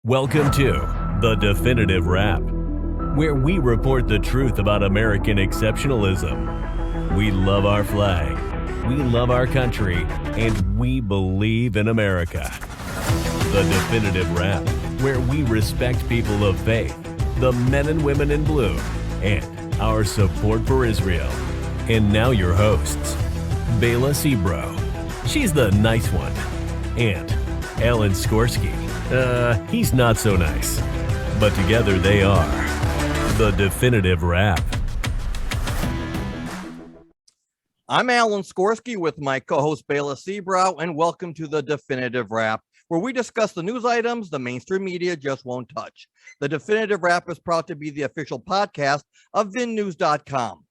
Welcome to The Definitive Wrap, where we report the truth about American exceptionalism. We love our flag, we love our country, and we believe in America. The Definitive Wrap, where we respect people of faith, the men and women in blue, and our support for Israel. And now your hosts, Bela Sebro, she's the nice one, and Alan Skorsky. He's not so nice. But together they are The Definitive Wrap. I'm Alan Skorsky with my co-host Bela Sebro, and welcome to The Definitive Wrap, where we discuss the news items the mainstream media just won't touch. The Definitive Wrap is proud to be the official podcast of VinNews.com.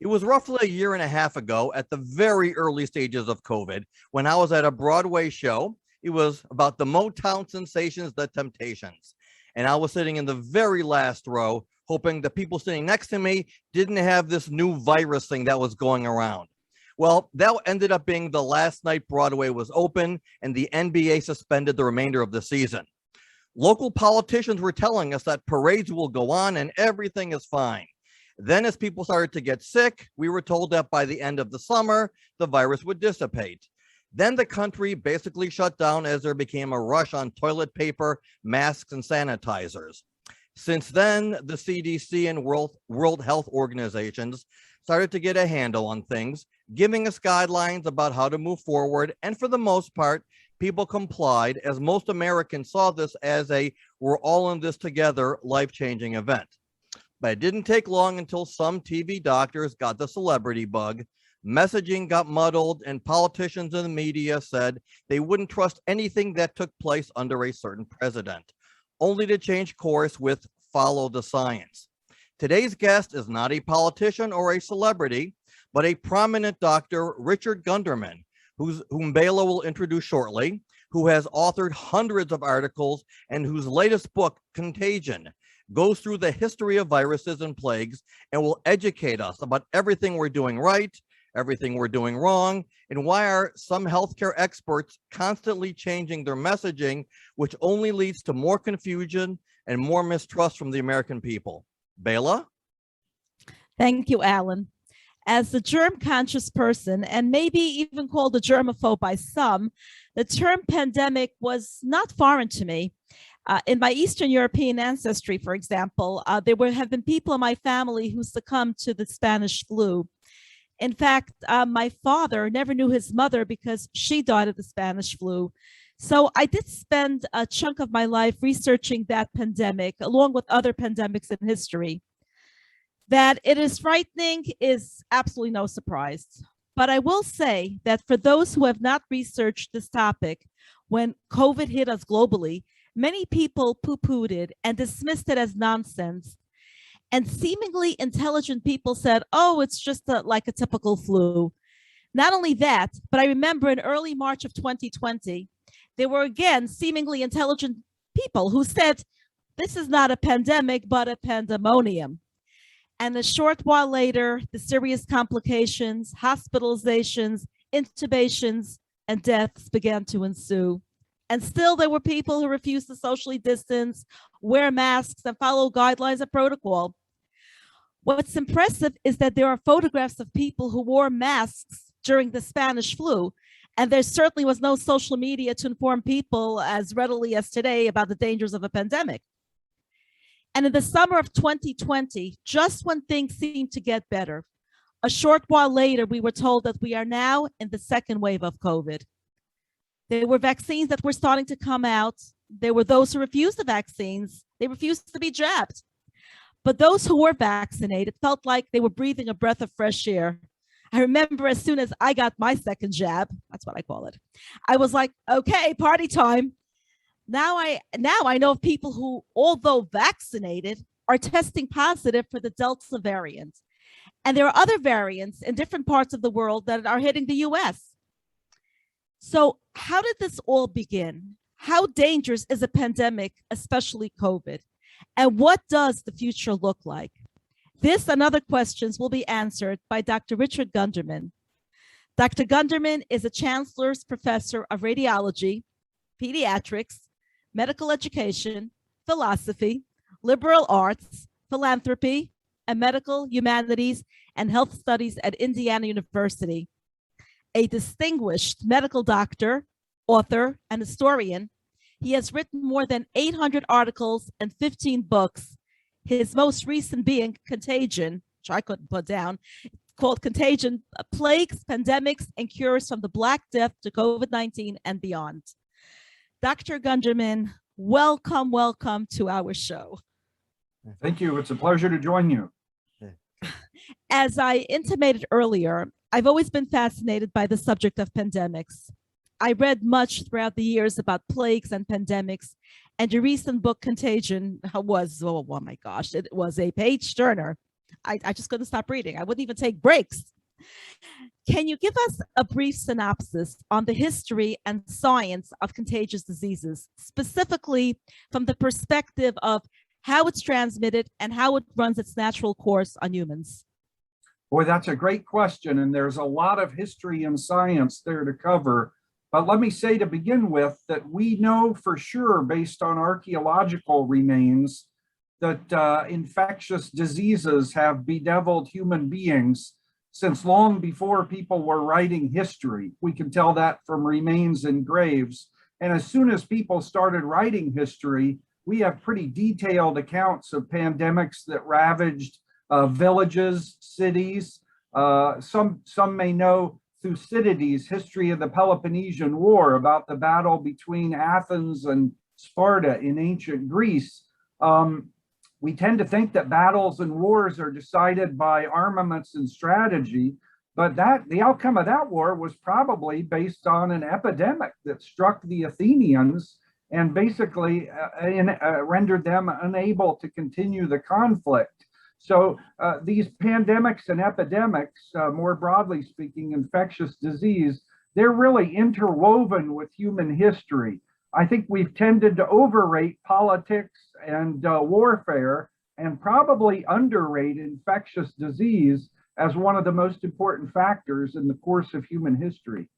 It was roughly a year and a half ago, at the very early stages of COVID, when I was at a Broadway show. It was about the Motown sensations, The Temptations. And I was sitting in the very last row, hoping the people sitting next to me didn't have this new virus thing that was going around. Well, that ended up being the last night Broadway was open, and the NBA suspended the remainder of the season. Local politicians were telling us that parades will go on and everything is fine. Then as people started to get sick, we were told that by the end of the summer, the virus would dissipate. Then the country basically shut down as there became a rush on toilet paper, masks, and sanitizers. Since then, the CDC and World Health Organizations started to get a handle on things, giving us guidelines about how to move forward. And for the most part, people complied, as most Americans saw this as a we're all in this together life-changing event. But it didn't take long until some TV doctors got the celebrity bug. Messaging got muddled, and politicians in the media said they wouldn't trust anything that took place under a certain president, only to change course with follow the science. Today's guest is not a politician or a celebrity, but a prominent doctor, Richard Gunderman, whom Bela will introduce shortly, who has authored hundreds of articles and whose latest book, Contagion, goes through the history of viruses and plagues and will educate us about everything we're doing right, everything we're doing wrong, and why are some healthcare experts constantly changing their messaging, which only leads to more confusion and more mistrust from the American people. Bela? Thank you, Alan. As a germ-conscious person, and maybe even called a germaphobe by some, the term pandemic was not foreign to me. In my Eastern European ancestry, for example, there have been people in my family who succumbed to the Spanish flu. In fact, my father never knew his mother because she died of the Spanish flu. So I did spend a chunk of my life researching that pandemic, along with other pandemics in history. That it is frightening is absolutely no surprise. But I will say that for those who have not researched this topic, when COVID hit us globally, many people poo-pooed it and dismissed it as nonsense. And seemingly intelligent people said, oh, it's just like a typical flu. Not only that, but I remember in early March of 2020, there were again seemingly intelligent people who said, this is not a pandemic, but a pandemonium. And a short while later, the serious complications, hospitalizations, intubations, and deaths began to ensue. And still there were people who refused to socially distance, wear masks, and follow guidelines and protocol. What's impressive is that there are photographs of people who wore masks during the Spanish flu, and there certainly was no social media to inform people as readily as today about the dangers of a pandemic. And in the summer of 2020, just when things seemed to get better, a short while later, we were told that we are now in the second wave of COVID. There were vaccines that were starting to come out. There were those who refused the vaccines. They refused to be jabbed. But those who were vaccinated felt like they were breathing a breath of fresh air. I remember as soon as I got my second jab, that's what I call it, I was like, okay, party time. Now I know of people who, although vaccinated, are testing positive for the Delta variant. And there are other variants in different parts of the world that are hitting the US. So how did this all begin? How dangerous is a pandemic, especially COVID? And what does the future look like? This and other questions will be answered by Dr. Richard Gunderman. Dr. Gunderman is a Chancellor's Professor of Radiology, Pediatrics, Medical Education, philosophy, liberal arts, philanthropy, and medical, humanities, and health studies at Indiana University. A distinguished medical doctor, author, and historian, he has written more than 800 articles and 15 books, his most recent being Contagion, which I couldn't put down, called Contagion, Plagues, Pandemics, and Cures from the Black Death to COVID-19 and Beyond. Dr. Gunderman, welcome to our show. Thank you. It's a pleasure to join you. As I intimated earlier, I've always been fascinated by the subject of pandemics. I read much throughout the years about plagues and pandemics, and your recent book, Contagion, was, oh my gosh, it was a page turner. I just couldn't stop reading. I wouldn't even take breaks. Can you give us a brief synopsis on the history and science of contagious diseases, specifically from the perspective of how it's transmitted and how it runs its natural course on humans? Boy, that's a great question, and there's a lot of history and science there to cover. But let me say to begin with that we know for sure, based on archaeological remains, that infectious diseases have bedeviled human beings since long before people were writing history. We can tell that from remains in graves. And as soon as people started writing history, we have pretty detailed accounts of pandemics that ravaged villages, cities. Some may know Thucydides' History of the Peloponnesian War, about the battle between Athens and Sparta in ancient Greece. We tend to think that battles and wars are decided by armaments and strategy, but the outcome of that war was probably based on an epidemic that struck the Athenians and basically rendered them unable to continue the conflict. So these pandemics and epidemics, more broadly speaking, infectious disease, they're really interwoven with human history. I think we've tended to overrate politics and warfare and probably underrate infectious disease as one of the most important factors in the course of human history.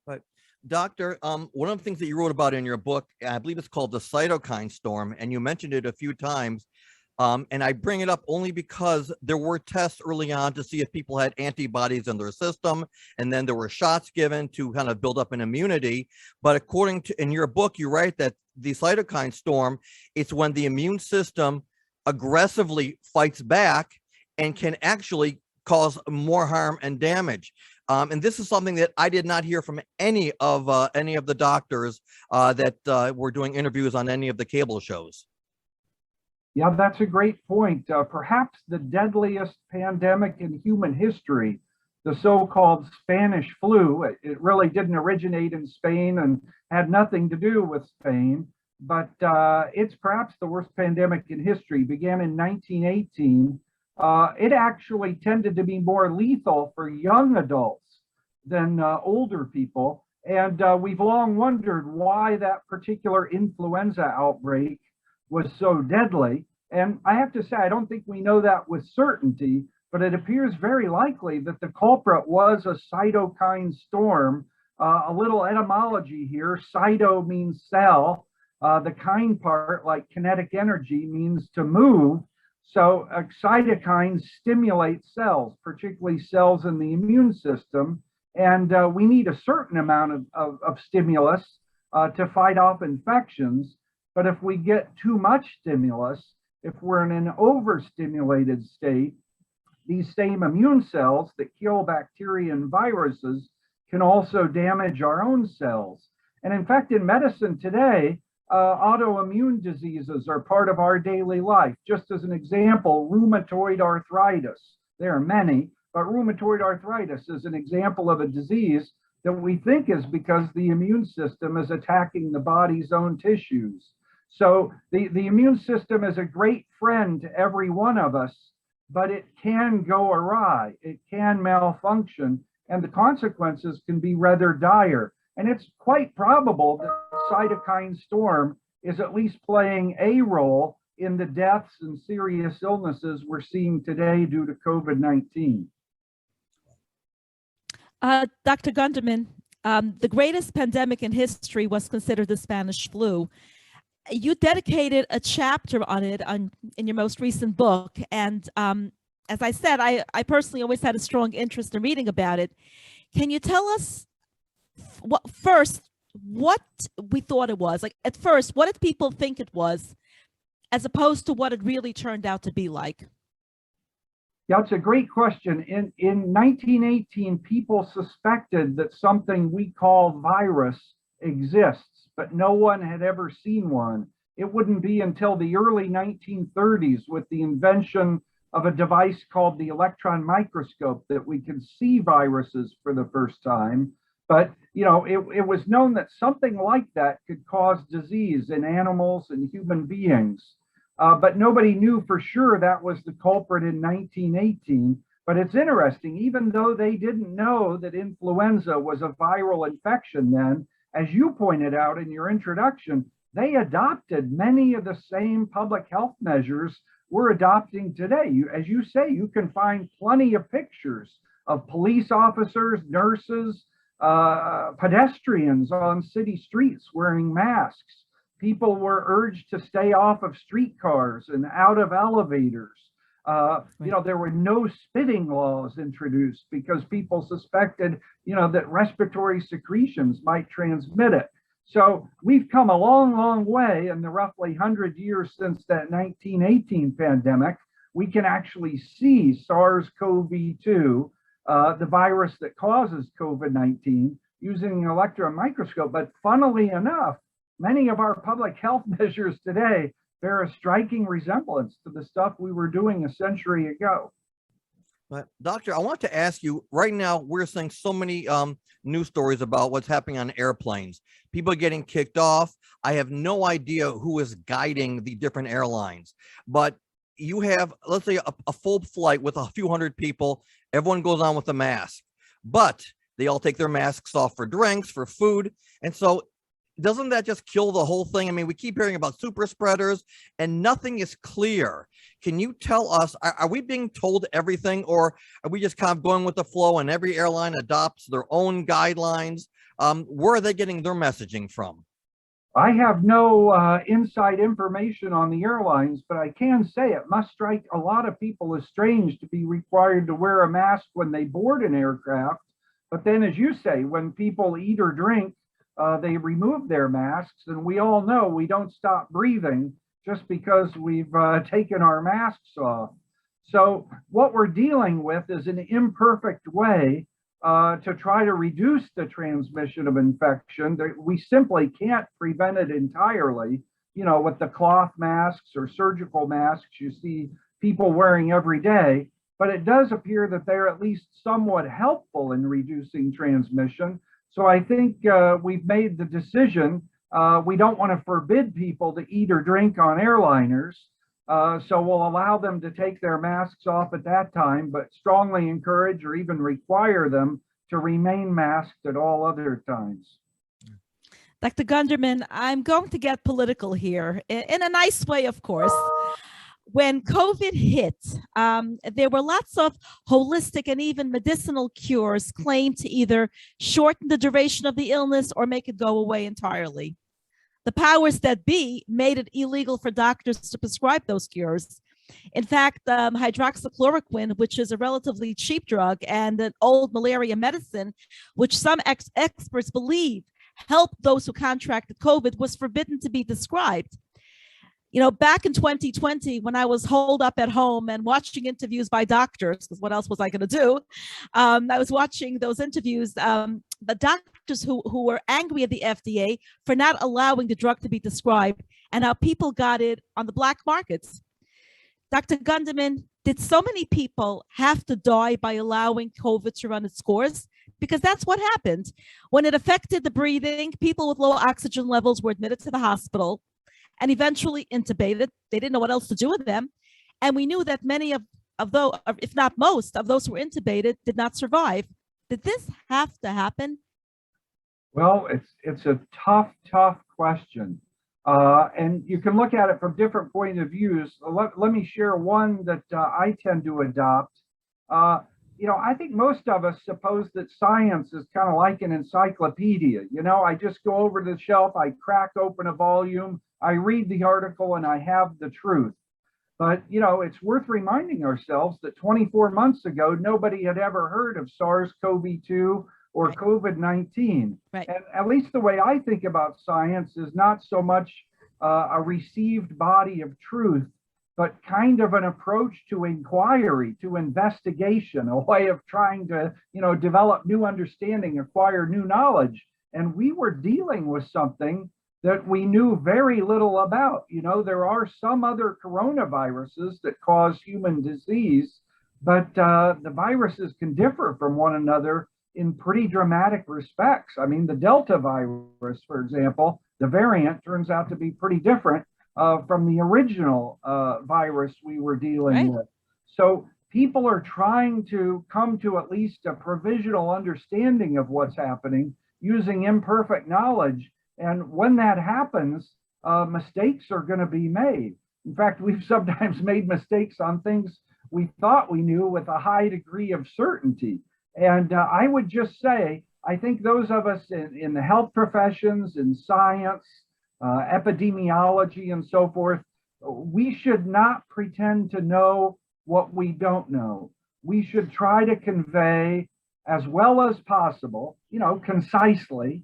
But Doctor, one of the things that you wrote about in your book, I believe it's called the cytokine storm, and you mentioned it a few times. And I bring it up only because there were tests early on to see if people had antibodies in their system, and then there were shots given to kind of build up an immunity. But according to, in your book, you write that the cytokine storm, it's when the immune system aggressively fights back and can actually cause more harm and damage. And this is something that I did not hear from any of the doctors that were doing interviews on any of the cable shows. Yeah, that's a great point. Perhaps the deadliest pandemic in human history, the so-called Spanish flu. It really didn't originate in Spain and had nothing to do with Spain, but it's perhaps the worst pandemic in history. Began in 1918. It actually tended to be more lethal for young adults than older people. And we've long wondered why that particular influenza outbreak was so deadly. And I have to say, I don't think we know that with certainty, but it appears very likely that the culprit was a cytokine storm. A little etymology here: cyto means cell. The kine part, like kinetic energy, means to move. So cytokines stimulate cells, particularly cells in the immune system. And we need a certain amount of stimulus to fight off infections. But if we get too much stimulus, if we're in an overstimulated state, these same immune cells that kill bacteria and viruses can also damage our own cells. And in fact, in medicine today, autoimmune diseases are part of our daily life. Just as an example, rheumatoid arthritis. There are many, but rheumatoid arthritis is an example of a disease that we think is because the immune system is attacking the body's own tissues. So the immune system is a great friend to every one of us, but it can go awry, it can malfunction, and the consequences can be rather dire. And it's quite probable that the cytokine storm is at least playing a role in the deaths and serious illnesses we're seeing today due to COVID-19. Dr. Gunderman, the greatest pandemic in history was considered the Spanish flu. You dedicated a chapter on it in your most recent book. And as I said, I personally always had a strong interest in reading about it. Can you tell us what we thought it was? Like at first, what did people think it was, as opposed to what it really turned out to be like? Yeah, it's a great question. In 1918, people suspected that something we call virus exists, but no one had ever seen one. It wouldn't be until the early 1930s with the invention of a device called the electron microscope that we could see viruses for the first time. But, it was known that something like that could cause disease in animals and human beings. But nobody knew for sure that was the culprit in 1918. But it's interesting, even though they didn't know that influenza was a viral infection then, as you pointed out in your introduction, they adopted many of the same public health measures we're adopting today. As you say, you can find plenty of pictures of police officers, nurses, pedestrians on city streets wearing masks. People were urged to stay off of streetcars and out of elevators. There were no spitting laws introduced because people suspected, that respiratory secretions might transmit it. So we've come a long, long way in the roughly 100 years since that 1918 pandemic. We can actually see SARS-CoV-2, the virus that causes COVID-19, using an electron microscope. But funnily enough, many of our public health measures today bear a striking resemblance to the stuff we were doing a century ago. But Doctor, I want to ask you, right now, we're seeing so many news stories about what's happening on airplanes. People getting kicked off. I have no idea who is guiding the different airlines, but you have, let's say, a full flight with a few hundred people. Everyone goes on with a mask, but they all take their masks off for drinks, for food. And so doesn't that just kill the whole thing? I mean, we keep hearing about super spreaders and nothing is clear. Can you tell us, are we being told everything, or are we just kind of going with the flow and every airline adopts their own guidelines? Where are they getting their messaging from? I have no inside information on the airlines, but I can say it must strike a lot of people as strange to be required to wear a mask when they board an aircraft. But then, as you say, when people eat or drink, they remove their masks, and we all know we don't stop breathing just because we've taken our masks off. So what we're dealing with is an imperfect way to try to reduce the transmission of infection. We simply can't prevent it entirely, with the cloth masks or surgical masks you see people wearing every day. But it does appear that they're at least somewhat helpful in reducing transmission. So I think we've made the decision. We don't want to forbid people to eat or drink on airliners. So we'll allow them to take their masks off at that time, but strongly encourage or even require them to remain masked at all other times. Dr. Gunderman, I'm going to get political here in a nice way, of course. When COVID hit, there were lots of holistic and even medicinal cures claimed to either shorten the duration of the illness or make it go away entirely. The powers that be made it illegal for doctors to prescribe those cures. In fact, hydroxychloroquine, which is a relatively cheap drug, and an old malaria medicine, which some experts believe helped those who contracted COVID, was forbidden to be prescribed. Back in 2020, when I was holed up at home and watching interviews by doctors, because what else was I going to do? I was watching those interviews, the doctors who were angry at the FDA for not allowing the drug to be prescribed, and how people got it on the black markets. Dr. Gunderman, did so many people have to die by allowing COVID to run its course? Because that's what happened. When it affected the breathing, people with low oxygen levels were admitted to the hospital and eventually intubated. They didn't know what else to do with them. And we knew that many of those, if not most, of those who were intubated did not survive. Did this have to happen? Well, it's a tough question. And you can look at it from different point of views. Let me share one that I tend to adopt. I think most of us suppose that science is kind of like an encyclopedia. I just go over to the shelf, I crack open a volume, I read the article and I have the truth. But, it's worth reminding ourselves that 24 months ago, nobody had ever heard of SARS-CoV-2 or Right. COVID-19. Right. And at least the way I think about science is not so much a received body of truth, but kind of an approach to inquiry, to investigation, a way of trying to, develop new understanding, acquire new knowledge. And we were dealing with something that we knew very little about. There are some other coronaviruses that cause human disease, but the viruses can differ from one another in pretty dramatic respects. I mean, the Delta virus, for example, the variant turns out to be pretty different from the original virus we were dealing with. So people are trying to come to at least a provisional understanding of what's happening using imperfect knowledge. And when that happens, mistakes are going to be made. In fact, we've sometimes made mistakes on things we thought we knew with a high degree of certainty. And I would just say, I think those of us in the health professions, in science, epidemiology, and so forth, we should not pretend to know what we don't know. We should try to convey as well as possible, concisely,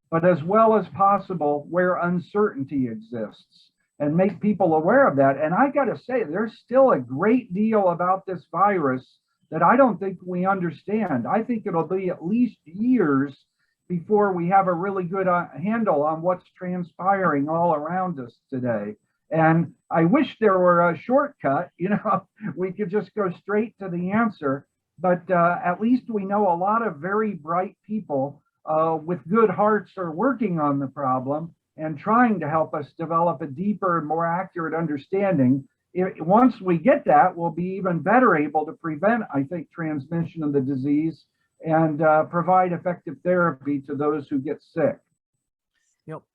but as well as possible where uncertainty exists and make people aware of that. And I got to say, there's still a great deal about this virus that I don't think we understand. I think it'll be at least years before we have a really good handle on what's transpiring all around us today. And I wish there were a shortcut, we could just go straight to the answer, but at least we know a lot of very bright people with good hearts are working on the problem and trying to help us develop a deeper and more accurate understanding. Once we get that, we'll be even better able to prevent, I think, transmission of the disease and provide effective therapy to those who get sick.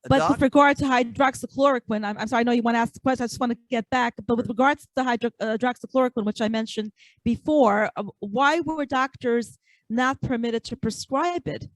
But with regard to hydroxychloroquine, I'm sorry, I know you want to ask the question. I just want to get back. But with regards to hydroxychloroquine, which I mentioned before, why were doctors not permitted to prescribe it?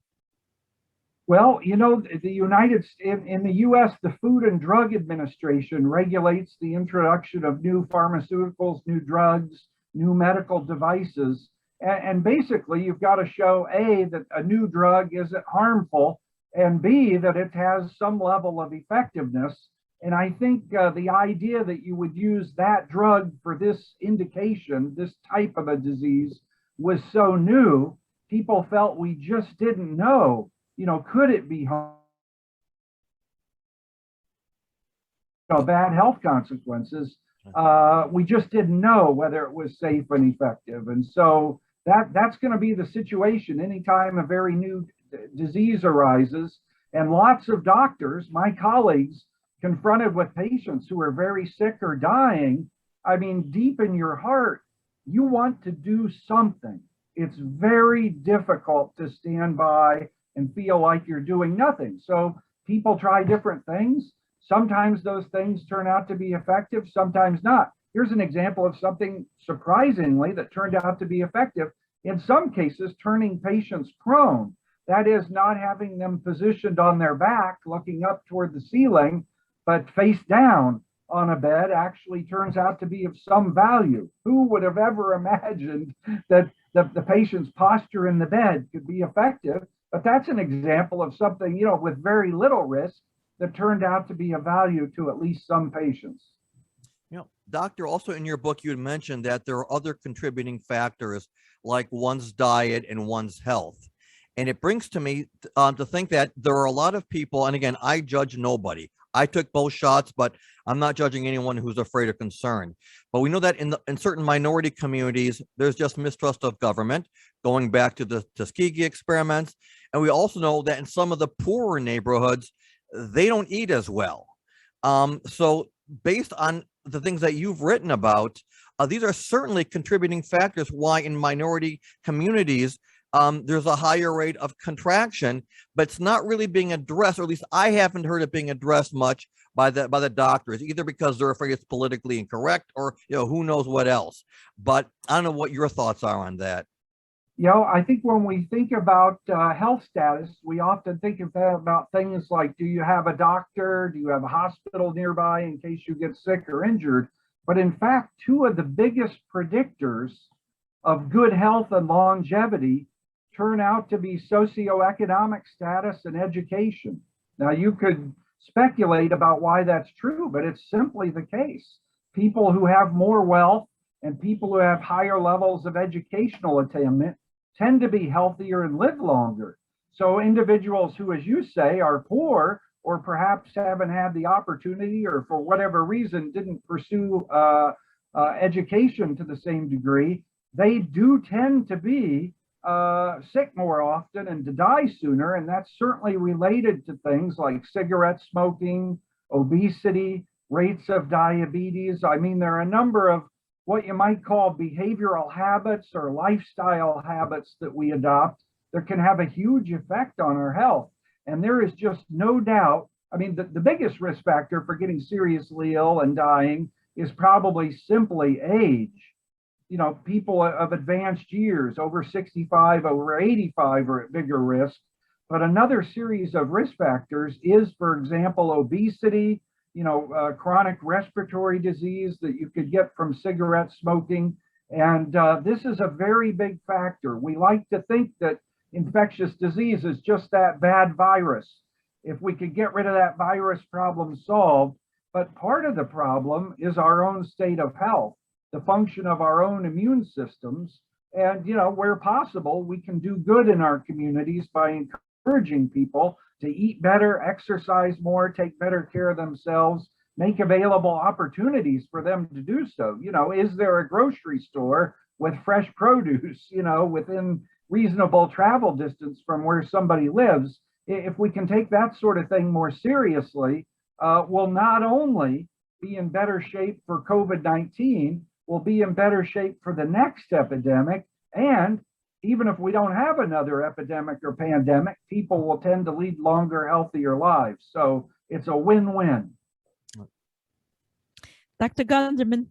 Well, in the U.S., the Food and Drug Administration regulates the introduction of new pharmaceuticals, new drugs, new medical devices. And basically, you've got to show, A, that a new drug isn't harmful, and B, that it has some level of effectiveness. And I think the idea that you would use that drug for this indication, this type of a disease, was so new, people felt we just didn't know, could it be bad health consequences? We just didn't know whether it was safe and effective. And so that's going to be the situation anytime a very new disease arises. And lots of doctors, my colleagues, confronted with patients who are very sick or dying, I mean, deep in your heart, you want to do something. It's very difficult to stand by and feel like you're doing nothing. So people try different things. Sometimes those things turn out to be effective, sometimes not. Here's an example of something surprisingly that turned out to be effective. In some cases, turning patients prone. That is, not having them positioned on their back, looking up toward the ceiling, but face down on a bed actually turns out to be of some value. Who would have ever imagined that the patient's posture in the bed could be effective? But that's an example of something, with very little risk that turned out to be of value to at least some patients. Doctor, also in your book, you had mentioned that there are other contributing factors like one's diet and one's health. And it brings to me to think that there are a lot of people, and again, I judge nobody. I took both shots, but I'm not judging anyone who's afraid or concerned. But we know that in certain minority communities, there's just mistrust of government, going back to the Tuskegee experiments. And we also know that in some of the poorer neighborhoods, they don't eat as well. So based on the things that you've written about, these are certainly contributing factors why in minority communities, there's a higher rate of contraction, but it's not really being addressed, or at least I haven't heard it being addressed much by the doctors, either because they're afraid it's politically incorrect or who knows what else. But I don't know what your thoughts are on that. I think when we think about health status, we often think about things like, do you have a doctor? Do you have a hospital nearby in case you get sick or injured? But in fact, two of the biggest predictors of good health and longevity turn out to be socioeconomic status and education. Now, you could speculate about why that's true, but it's simply the case. People who have more wealth and people who have higher levels of educational attainment tend to be healthier and live longer. So individuals who, as you say, are poor or perhaps haven't had the opportunity or for whatever reason didn't pursue education to the same degree, they do tend to be sick more often and to die sooner. And that's certainly related to things like cigarette smoking, obesity, rates of diabetes. I mean, there are a number of what you might call behavioral habits or lifestyle habits that we adopt that can have a huge effect on our health. And there is just no doubt. I mean, the biggest risk factor for getting seriously ill and dying is probably simply age. People of advanced years, over 65, over 85 are at bigger risk. But another series of risk factors is, for example, obesity, chronic respiratory disease that you could get from cigarette smoking. And this is a very big factor. We like to think that infectious disease is just that bad virus. If we could get rid of that virus, problem solved. But part of the problem is our own state of health, the function of our own immune systems. And, where possible, we can do good in our communities by encouraging people to eat better, exercise more, take better care of themselves, make available opportunities for them to do so. Is there a grocery store with fresh produce, within reasonable travel distance from where somebody lives? If we can take that sort of thing more seriously, we'll not only be in better shape for COVID-19, we'll be in better shape for the next epidemic. And even if we don't have another epidemic or pandemic, people will tend to lead longer, healthier lives. So it's a win-win. Dr. Gunderman,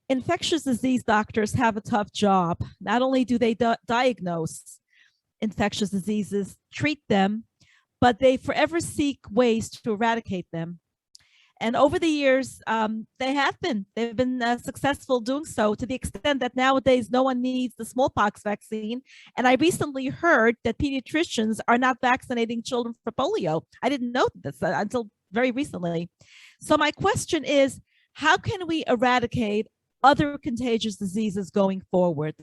infectious disease doctors have a tough job. Not only do they diagnose infectious diseases, treat them, but they forever seek ways to eradicate them. And over the years, they've been successful doing so, to the extent that nowadays no one needs the smallpox vaccine. And I recently heard that pediatricians are not vaccinating children for polio. I didn't know this until very recently. So my question is, how can we eradicate other contagious diseases going forward?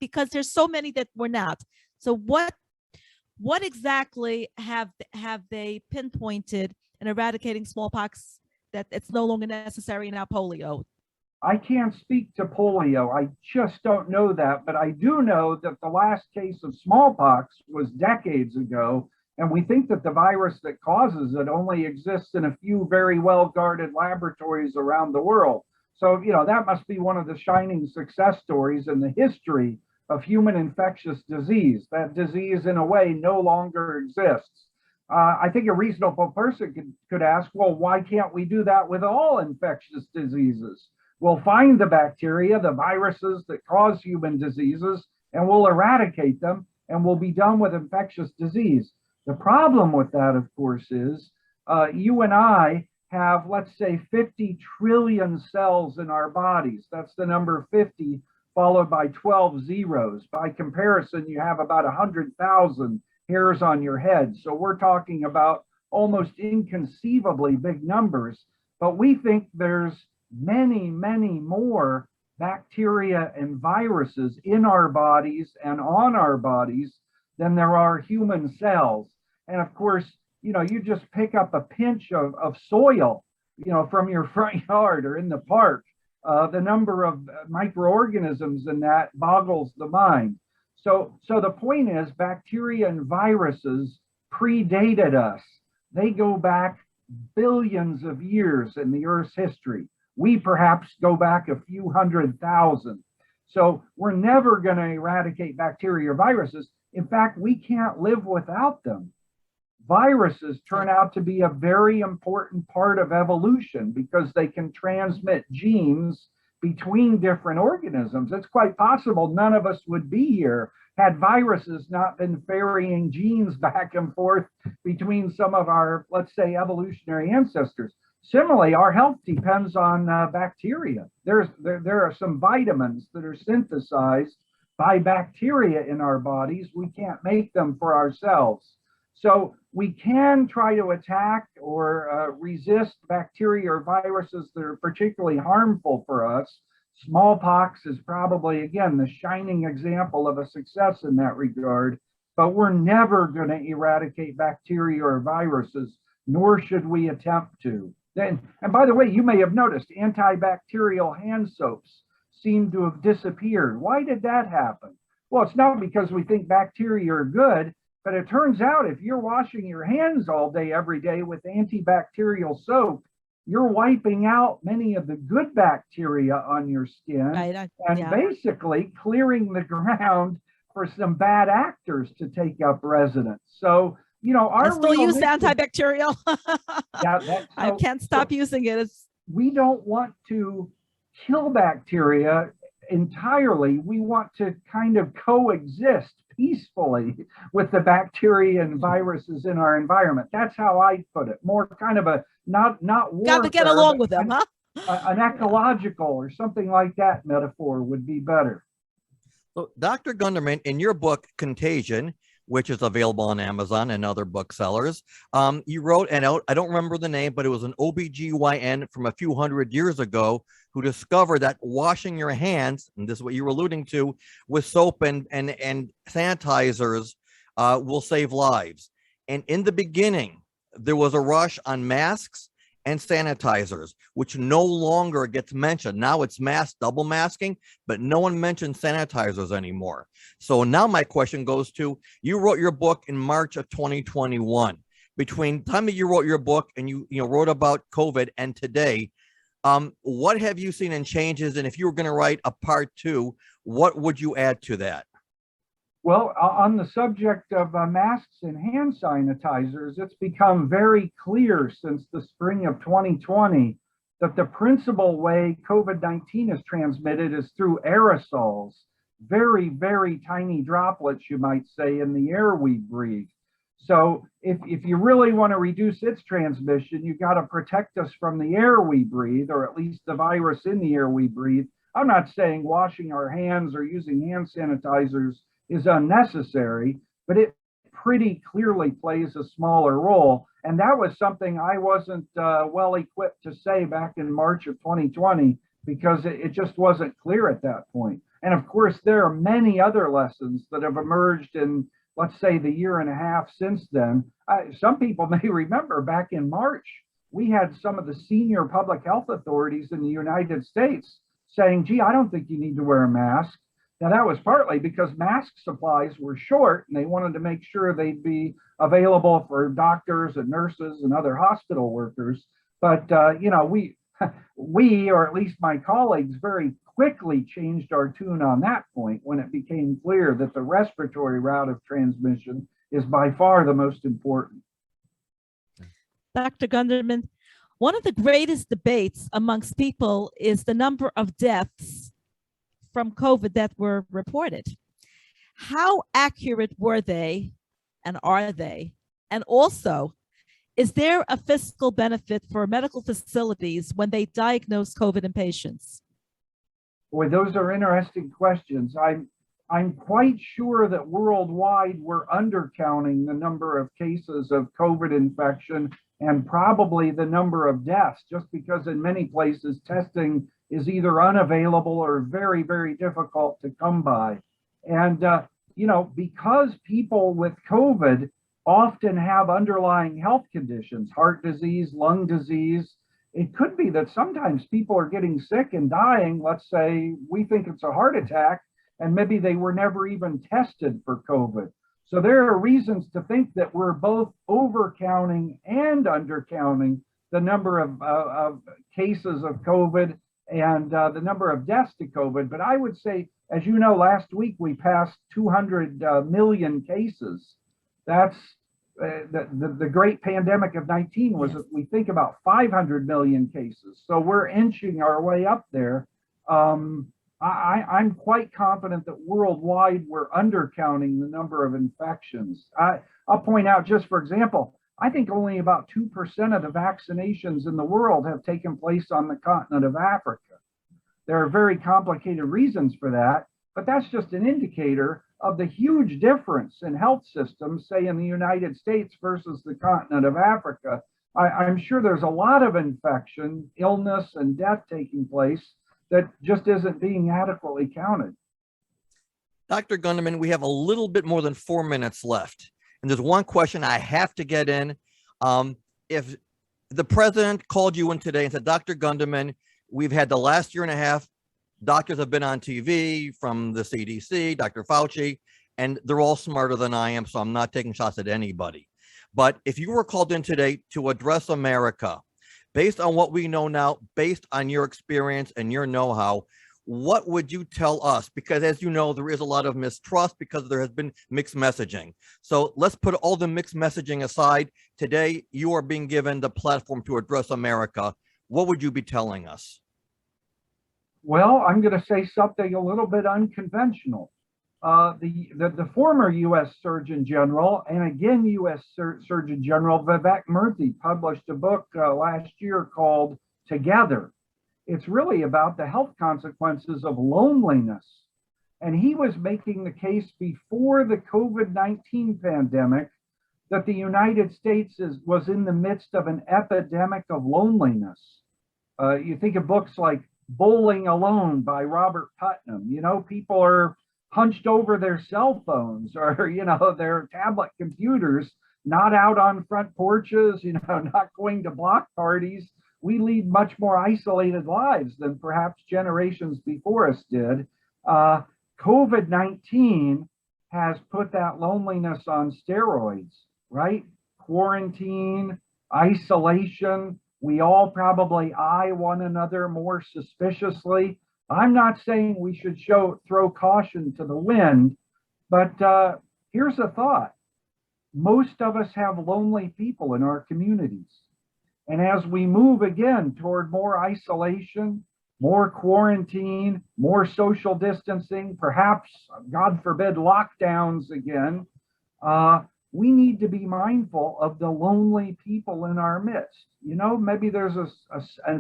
Because there's so many that we're not. So what exactly have they pinpointed in eradicating smallpox that it's no longer necessary, now polio? I can't speak to polio. I just don't know that. But I do know that the last case of smallpox was decades ago. And we think that the virus that causes it only exists in a few very well-guarded laboratories around the world. So, that must be one of the shining success stories in the history of human infectious disease. That disease, in a way, no longer exists. I think a reasonable person could ask, well, why can't we do that with all infectious diseases? We'll find the bacteria, the viruses that cause human diseases, and we'll eradicate them, and we'll be done with infectious disease. The problem with that, of course, is you and I have, let's say, 50 trillion cells in our bodies. That's the number 50 followed by 12 zeros. By comparison, you have about 100,000 hairs on your head. So we're talking about almost inconceivably big numbers, but we think there's many, many more bacteria and viruses in our bodies and on our bodies than there are human cells. And of course, you just pick up a pinch of soil, from your front yard or in the park. The number of microorganisms in that boggles the mind. So the point is, bacteria and viruses predated us. They go back billions of years in the Earth's history. We perhaps go back a few 100,000. So we're never going to eradicate bacteria or viruses. In fact, we can't live without them. Viruses turn out to be a very important part of evolution because they can transmit genes between different organisms. It's quite possible none of us would be here had viruses not been ferrying genes back and forth between some of our, let's say, evolutionary ancestors. Similarly, our health depends on bacteria. There are some vitamins that are synthesized by bacteria in our bodies. We can't make them for ourselves. So we can try to attack or resist bacteria or viruses that are particularly harmful for us. Smallpox is probably, again, the shining example of a success in that regard, but we're never going to eradicate bacteria or viruses, nor should we attempt to. And by the way, you may have noticed antibacterial hand soaps seem to have disappeared. Why did that happen? Well, it's not because we think bacteria are good, but it turns out if you're washing your hands all day, every day with antibacterial soap, you're wiping out many of the good bacteria on your skin and basically clearing the ground for some bad actors to take up residence. So, you know, I still use antibacterial. I can't stop using it. We don't want to kill bacteria entirely. We want to kind of coexist peacefully with the bacteria and viruses in our environment. That's how I put it. More kind of a not warfare, got to get along with them, huh? An ecological or something like that metaphor would be better. So, Dr. Gunderman, in your book Contagion, which is available on Amazon and other booksellers, you wrote, and I don't remember the name, but it was an OBGYN from a few hundred years ago who discovered that washing your hands, and this is what you were alluding to, with soap and sanitizers will save lives. And in the beginning, there was a rush on masks and sanitizers, which no longer gets mentioned. Now it's mask double masking, but no one mentions sanitizers anymore. So now my question goes to, you wrote your book in March of 2021. Between the time that you wrote your book and you wrote about COVID and today, what have you seen in changes? And if you were going to write a part 2, what would you add to that? Well, on the subject of masks and hand sanitizers, it's become very clear since the spring of 2020 that the principal way COVID-19 is transmitted is through aerosols, very, very tiny droplets, you might say, in the air we breathe. So if you really want to reduce its transmission, you got to protect us from the air we breathe, or at least the virus in the air we breathe. I'm not saying washing our hands or using hand sanitizers is unnecessary, but it pretty clearly plays a smaller role. And that was something I wasn't well equipped to say back in March of 2020, because it just wasn't clear at that point. And of course, there are many other lessons that have emerged in, let's say, the year and a half since then. Some people may remember back in March, we had some of the senior public health authorities in the United States saying, gee, I don't think you need to wear a mask. Now, that was partly because mask supplies were short and they wanted to make sure they'd be available for doctors and nurses and other hospital workers. But, we, or at least my colleagues, very quickly changed our tune on that point when it became clear that the respiratory route of transmission is by far the most important. Dr. Gunderman, one of the greatest debates amongst people is the number of deaths from COVID that were reported. How accurate were they, and are they? And also, is there a fiscal benefit for medical facilities when they diagnose COVID in patients? Boy, those are interesting questions. I'm quite sure that worldwide we're undercounting the number of cases of COVID infection and probably the number of deaths, just because in many places testing is either unavailable or very, very difficult to come by. And, because people with COVID often have underlying health conditions, heart disease, lung disease, it could be that sometimes people are getting sick and dying. Let's say we think it's a heart attack, and maybe they were never even tested for COVID. So there are reasons to think that we're both overcounting and undercounting the number of cases of COVID and the number of deaths to COVID. But I would say, as you know, last week we passed 200 million cases. That's the great pandemic of 19 was, we think, about 500 million cases. So we're inching our way up there. I'm quite confident that worldwide we're undercounting the number of infections. I'll point out, just for example, I think only about 2% of the vaccinations in the world have taken place on the continent of Africa. There are very complicated reasons for that, but that's just an indicator of the huge difference in health systems, say in the United States versus the continent of Africa. I'm sure there's a lot of infection, illness, and death taking place that just isn't being adequately counted. Dr. Gunderman, we have a little bit more than 4 minutes left. And there's one question I have to get in. If the president called you in today and said, Dr. Gunderman, we've had the last year and a half, doctors have been on TV from the CDC, Dr. Fauci, and they're all smarter than I am, so I'm not taking shots at anybody. But if you were called in today to address America, based on what we know now, based on your experience and your know-how, what would you tell us? Because as you know, there is a lot of mistrust because there has been mixed messaging. So let's put all the mixed messaging aside. Today, you are being given the platform to address America. What would you be telling us? Well, I'm going to say something a little bit unconventional. The former U.S. Surgeon General and again U.S. Surgeon General Vivek Murthy published a book last year called Together. It's really about the health consequences of loneliness. And he was making the case before the COVID-19 pandemic that the United States was in the midst of an epidemic of loneliness. You think of books like Bowling Alone by Robert Putnam. You know, people are hunched over their cell phones or, you know, their tablet computers, not out on front porches, you know, not going to block parties. We lead much more isolated lives than perhaps generations before us did. COVID-19 has put that loneliness on steroids, right? Quarantine, isolation. We all probably eye one another more suspiciously. I'm not saying we should throw caution to the wind, but here's a thought. Most of us have lonely people in our communities. And as we move again toward more isolation, more quarantine, more social distancing, perhaps, God forbid, lockdowns again, we need to be mindful of the lonely people in our midst. You know, maybe there's a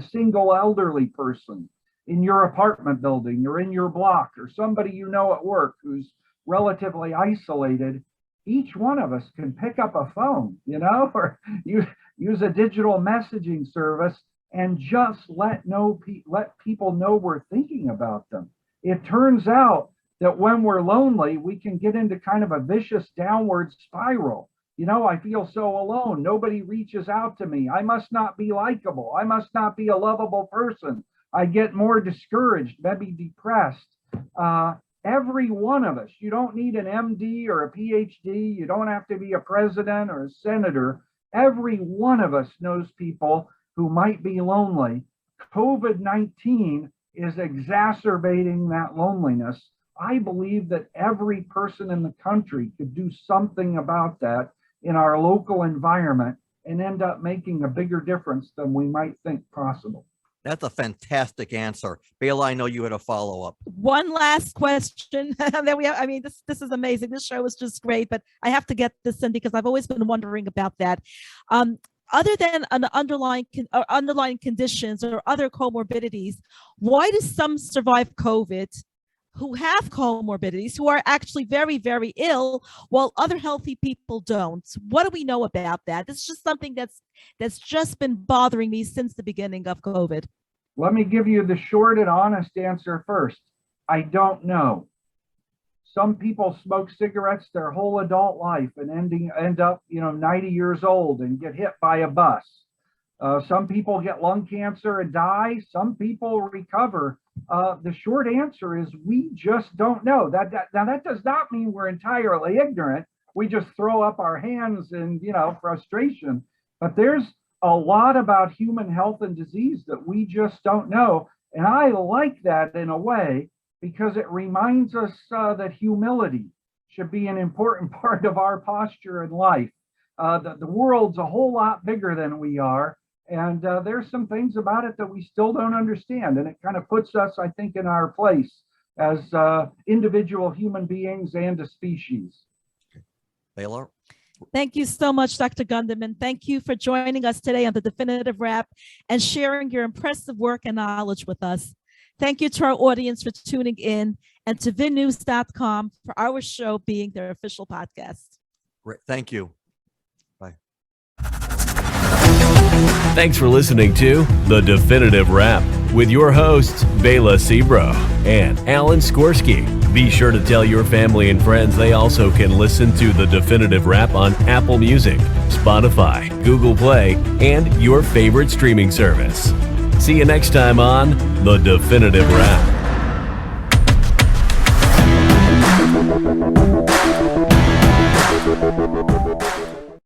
single elderly person in your apartment building or in your block, or somebody you know at work who's relatively isolated. Each one of us can pick up a phone, you know, or use a digital messaging service and just let people know we're thinking about them. It turns out that when we're lonely, we can get into kind of a vicious downward spiral. You know, I feel so alone. Nobody reaches out to me. I must not be likable. I must not be a lovable person. I get more discouraged, maybe depressed. Every one of us, you don't need an MD or a PhD. You don't have to be a president or a senator. Every one of us knows people who might be lonely. COVID-19 is exacerbating that loneliness. I believe that every person in the country could do something about that in our local environment and end up making a bigger difference than we might think possible. That's a fantastic answer. Bayla, I know you had a follow-up. One last question that we have. I mean, this is amazing. This show is just great, but I have to get this in because I've always been wondering about that. Other than an underlying conditions or other comorbidities, why do some survive COVID who have comorbidities, who are actually very, very ill, while other healthy people don't? What do we know about that? This is just something that's just been bothering me since the beginning of COVID. Let me give you the short and honest answer first. I don't know. Some people smoke cigarettes their whole adult life and end up, 90 years old and get hit by a bus. Some people get lung cancer and die. Some people recover. The short answer is we just don't know. Now that does not mean we're entirely ignorant. We just throw up our hands in, frustration. But there's a lot about human health and disease that we just don't know. And I like that in a way because it reminds us that humility should be an important part of our posture in life. The world's a whole lot bigger than we are. And there's some things about it that we still don't understand. And it kind of puts us, I think, in our place as individual human beings and a species. Baylor? Thank you so much, Dr. Gunderman. Thank you for joining us today on the Definitive Wrap and sharing your impressive work and knowledge with us. Thank you to our audience for tuning in, and to vinnews.com for our show being their official podcast. Great. Thank you. Bye. Thanks for listening to The Definitive Wrap with your hosts, Bela Sebro and Alan Skorsky. Be sure to tell your family and friends they also can listen to The Definitive Wrap on Apple Music, Spotify, Google Play, and your favorite streaming service. See you next time on The Definitive Wrap.